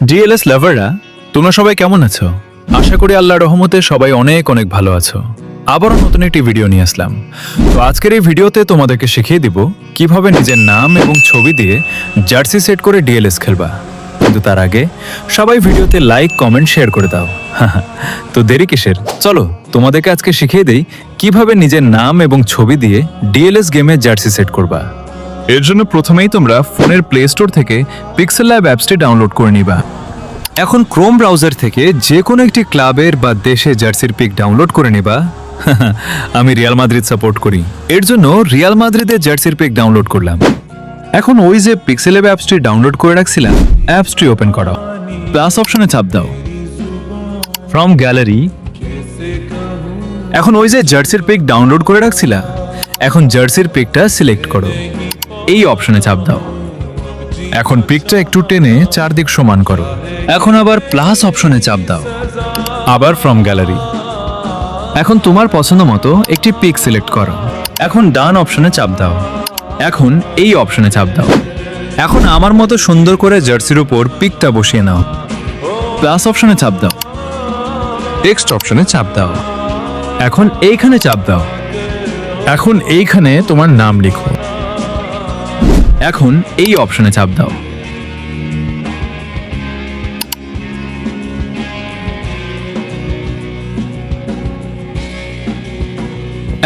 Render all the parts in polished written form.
DLS লাভাররা তোমরা সবাই কেমন আছো? আশা করি আল্লাহর রহমতে সবাই অনেক অনেক ভালো আছো। আবারও নতুন একটি ভিডিও নিয়ে আসলাম। তো আজকের এই ভিডিওতে তোমাদেরকে শিখিয়ে দিব কিভাবে নিজের নাম এবং ছবি দিয়ে জার্সি সেট করে ডিএলএস খেলবা। কিন্তু তার আগে সবাই ভিডিওতে লাইক, কমেন্ট, শেয়ার করে দাও। তো দেরি কিসের, চলো তোমাদেরকে আজকে শিখিয়ে দেই কিভাবে নিজের নাম এবং ছবি দিয়ে ডিএলএস গেমে জার্সি সেট করবা। এর জন্য প্রথমেই তোমরা ফোনের প্লে স্টোর থেকে পিক্সেল ল্যাব অ্যাপসটি ডাউনলোড করে নিবা। এখন ক্রোম ব্রাউজার থেকে যে কোনো একটি ক্লাবের বা দেশে জার্সির পিক ডাউনলোড করে নিবা। আমি রিয়াল মাদ্রিদ সাপোর্ট করি, এর জন্য রিয়াল মাদ্রিদের জার্সির পিক ডাউনলোড করলাম। এখন ওই যে পিক্সেল ল্যাব অ্যাপসটি ডাউনলোড করে রাখছিলাম, অ্যাপসটি ওপেন করো, প্লাস অপশনে চাপ দাও, ফ্রম গ্যালারি। এখন ওই যে জার্সির পিক ডাউনলোড করে রাখছিলা, এখন জার্সির পিকটা সিলেক্ট করো, এই অপশনে চাপ দাও। এখন পিকটা একটু টেনে চারদিক সমান করো। এখন আবার প্লাস অপশনে চাপ দাও, আবার ফ্রম গ্যালারি। এখন তোমার পছন্দ মতো একটি পিক সিলেক্ট করো। এখন ডান অপশনে চাপ দাও। এখন এই অপশনে চাপ দাও। এখন আমার মতো সুন্দর করে জার্সির উপর পিকটা বসিয়ে নাও। প্লাস অপশনে চাপ দাও, টেক্সট অপশনে চাপ দাও। এখন এইখানে চাপ দাও। এখন এইখানে তোমার নাম লিখো। এখন এই অপশনে চাপ দাও।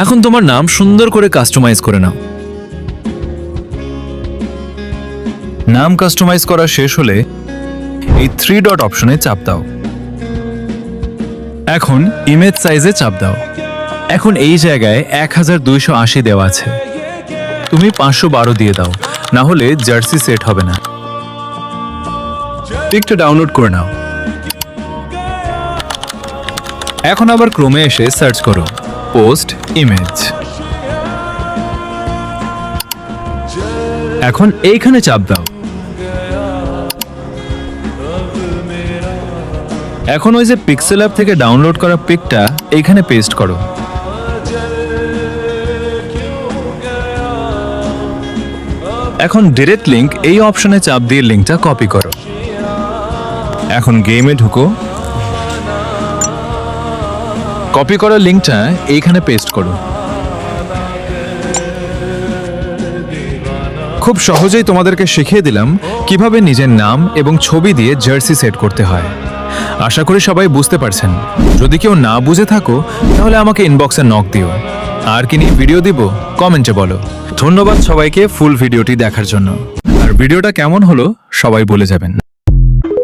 এখন তোমার নাম সুন্দর করে কাস্টমাইজ করে নাও। নাম কাস্টমাইজ করা শেষ হলে এই 3 ডট অপশনে চাপ দাও। এখন ইমেজ সাইজে চাপ দাও। এখন এই জায়গায় 1280 দেওয়া আছে, তুমি 512 দিয়ে দাও, না হলে জার্সি সেট হবে না। পিকটা ডাউনলোড করে নাও। এখন আবার ক্রোমে এসে সার্চ করো পোস্ট ইমেজ। এখন এইখানে চাপ দাও। এখন ওই যে পিক্সেল অ্যাপ থেকে ডাউনলোড করা পিকটা এইখানে পেস্ট করো। এখন ডিরেক্ট লিংক এই অপশনে চাপ দিয়ে লিংকটা কপি করো। এখন গেমে ঢুকো, কপি করা লিংকটা এইখানে পেস্ট করো। খুব সহজেই তোমাদেরকে শিখিয়ে দিলাম কিভাবে নিজের নাম এবং ছবি দিয়ে জার্সি সেট করতে হয়। আশা করি সবাই বুঝতে পারছেন। যদি কেউ না বুঝে থাকো তাহলে আমাকে ইনবক্সে নক দিও। আর কি নিয়ে ভিডিও দিব কমেন্টে বলো। ধন্যবাদ সবাইকে ফুল ভিডিওটি দেখার জন্য। আর ভিডিওটা কেমন হলো সবাই বলে যাবেন।